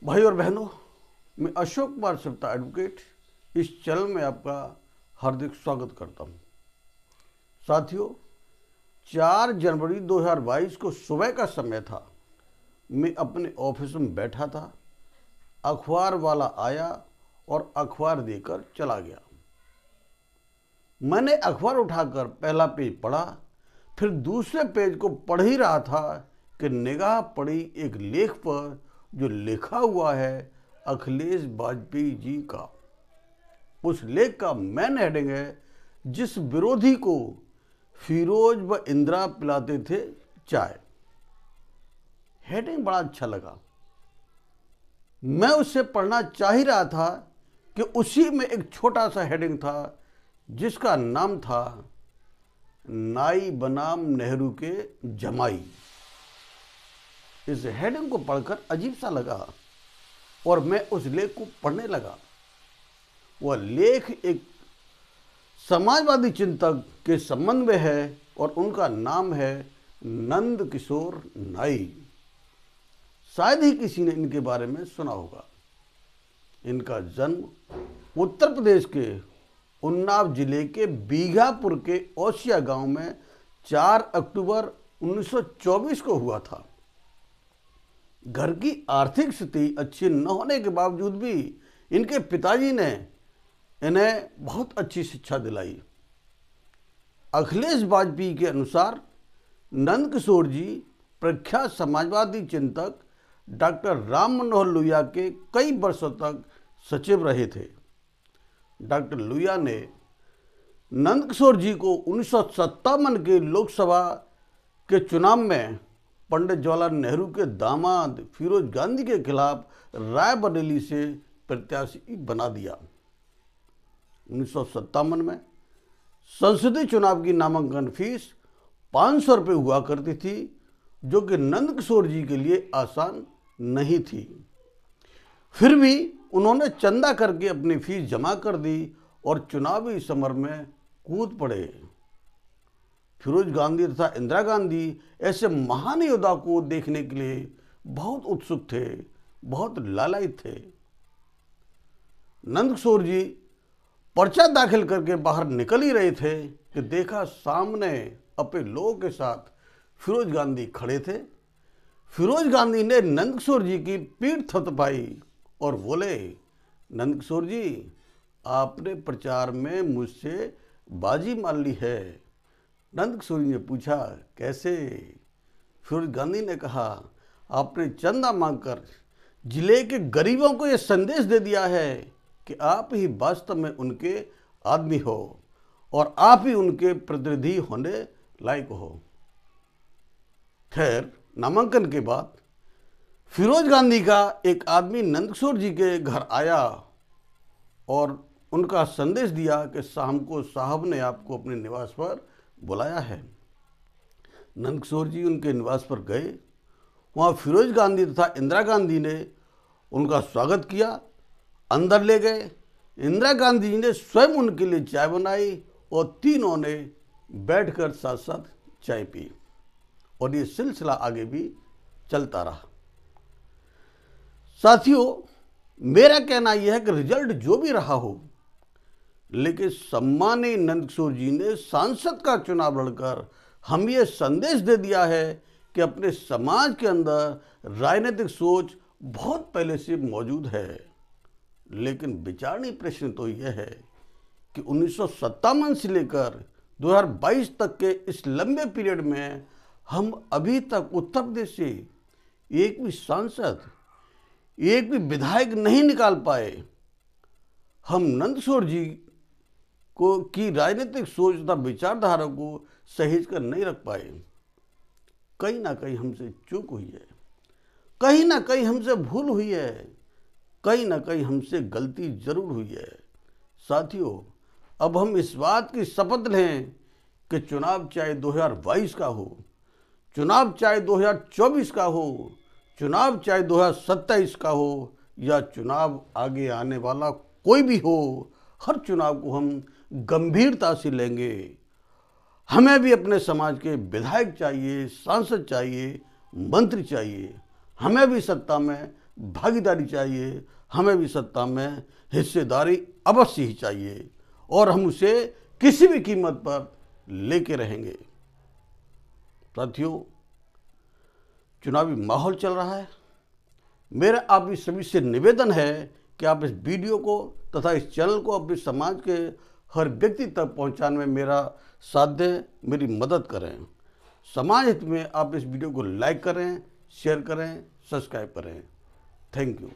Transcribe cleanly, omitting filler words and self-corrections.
भाई और बहनों, मैं अशोक कुमार सिप्ता एडवोकेट इस चैनल में आपका हार्दिक स्वागत करता हूं। साथियों, 4 जनवरी 2022 को सुबह का समय था। मैं अपने ऑफिस में बैठा था। अखबार वाला आया और अखबार देकर चला गया। मैंने अखबार उठाकर पहला पेज पढ़ा, फिर दूसरे पेज को पढ़ ही रहा था कि निगाह पड़ी एक लेख पर जो लिखा हुआ है अखिलेश वाजपेयी जी का। उस लेख का मेन हेडिंग है, जिस विरोधी को फिरोज व इंदिरा पिलाते थे चाय। हेडिंग बड़ा अच्छा लगा। मैं उसे पढ़ना चाह ही रहा था कि उसी में एक छोटा सा हेडिंग था जिसका नाम था नाई बनाम नेहरू के जमाई। इस हेडिंग को पढ़कर अजीब सा लगा और मैं उस लेख को पढ़ने लगा। वह लेख एक समाजवादी चिंतक के संबंध में है और उनका नाम है नंद किशोर नाई। शायद ही किसी ने इनके बारे में सुना होगा। इनका जन्म उत्तर प्रदेश के उन्नाव जिले के बीघापुर के ओसिया गांव में 4 अक्टूबर 1924 को हुआ था। घर की आर्थिक स्थिति अच्छी न होने के बावजूद भी इनके पिताजी ने इन्हें बहुत अच्छी शिक्षा दिलाई। अखिलेश वाजपेयी के अनुसार नंद किशोर जी प्रख्यात समाजवादी चिंतक डॉक्टर राम मनोहर लोहिया के कई वर्षों तक सचिव रहे थे। डॉक्टर लोहिया ने नंद किशोर जी को 1957 के लोकसभा के चुनाव में पंडित जवाहरलाल नेहरू के दामाद फिरोज गांधी के खिलाफ रायबरेली से प्रत्याशी बना दिया। 1957 में संसदीय चुनाव की नामांकन फीस 500 रुपये हुआ करती थी, जो कि नंद किशोर जी के लिए आसान नहीं थी। फिर भी उन्होंने चंदा करके अपनी फीस जमा कर दी और चुनावी समर में कूद पड़े। फिरोज गांधी तथा इंदिरा गांधी ऐसे महान योद्धा को देखने के लिए बहुत उत्सुक थे, बहुत लालायित थे। नंद किशोर जी पर्चा दाखिल करके बाहर निकल ही रहे थे कि देखा सामने अपने लोगों के साथ फिरोज गांधी खड़े थे। फिरोज गांधी ने नंद किशोर जी की पीठ थपथपाई और बोले, नंद किशोर जी, आपने प्रचार में मुझसे बाजी मान ली है। नंद किशोर जी ने पूछा, कैसे? फिरोज गांधी ने कहा, आपने चंदा मांगकर जिले के गरीबों को यह संदेश दे दिया है कि आप ही वास्तव में उनके आदमी हो और आप ही उनके प्रतिनिधि होने लायक हो। खैर, नामांकन के बाद फिरोज गांधी का एक आदमी नंद किशोर जी के घर आया और उनका संदेश दिया कि शाम को साहब ने आपको अपने निवास पर बुलाया है। नंद किशोर जी उनके निवास पर गए। वहाँ फिरोज गांधी तथा इंदिरा गांधी ने उनका स्वागत किया, अंदर ले गए। इंदिरा गांधी जी ने स्वयं उनके लिए चाय बनाई और तीनों ने बैठकर साथ साथ चाय पी और ये सिलसिला आगे भी चलता रहा। साथियों, मेरा कहना यह है कि रिजल्ट जो भी रहा हो, लेकिन सम्मानीय नंद किशोर जी ने सांसद का चुनाव लड़कर हम ये संदेश दे दिया है कि अपने समाज के अंदर राजनीतिक सोच बहुत पहले से मौजूद है। लेकिन विचारणीय प्रश्न तो यह है कि 1957 से लेकर 2022 तक के इस लंबे पीरियड में हम अभी तक उत्तर प्रदेश से एक भी सांसद, एक भी विधायक नहीं निकाल पाए। हम नंद किशोर जी को की राजनीतिक सोच तथा विचारधारा को सहेज कर नहीं रख पाए। कहीं ना कहीं हमसे चूक हुई है, कहीं ना कहीं हमसे भूल हुई है, कहीं ना कहीं हमसे गलती जरूर हुई है। साथियों, अब हम इस बात की शपथ लें कि चुनाव चाहे 2022 का हो, चुनाव चाहे 2024 का हो, चुनाव चाहे 2027 का हो या चुनाव आगे आने वाला कोई भी हो, हर चुनाव को हम गंभीरता से लेंगे। हमें भी अपने समाज के विधायक चाहिए, सांसद चाहिए, मंत्री चाहिए। हमें भी सत्ता में भागीदारी चाहिए, हमें भी सत्ता में हिस्सेदारी अवश्य ही चाहिए और हम उसे किसी भी कीमत पर लेके रहेंगे। साथियों, चुनावी माहौल चल रहा है। मेरा आप इस सभी से निवेदन है कि आप इस वीडियो को तथा इस चैनल को अपने समाज के हर व्यक्ति तक पहुंचाने में मेरा साथ दें, मेरी मदद करें। समाज हित में आप इस वीडियो को लाइक करें, शेयर करें, सब्सक्राइब करें। Thank you.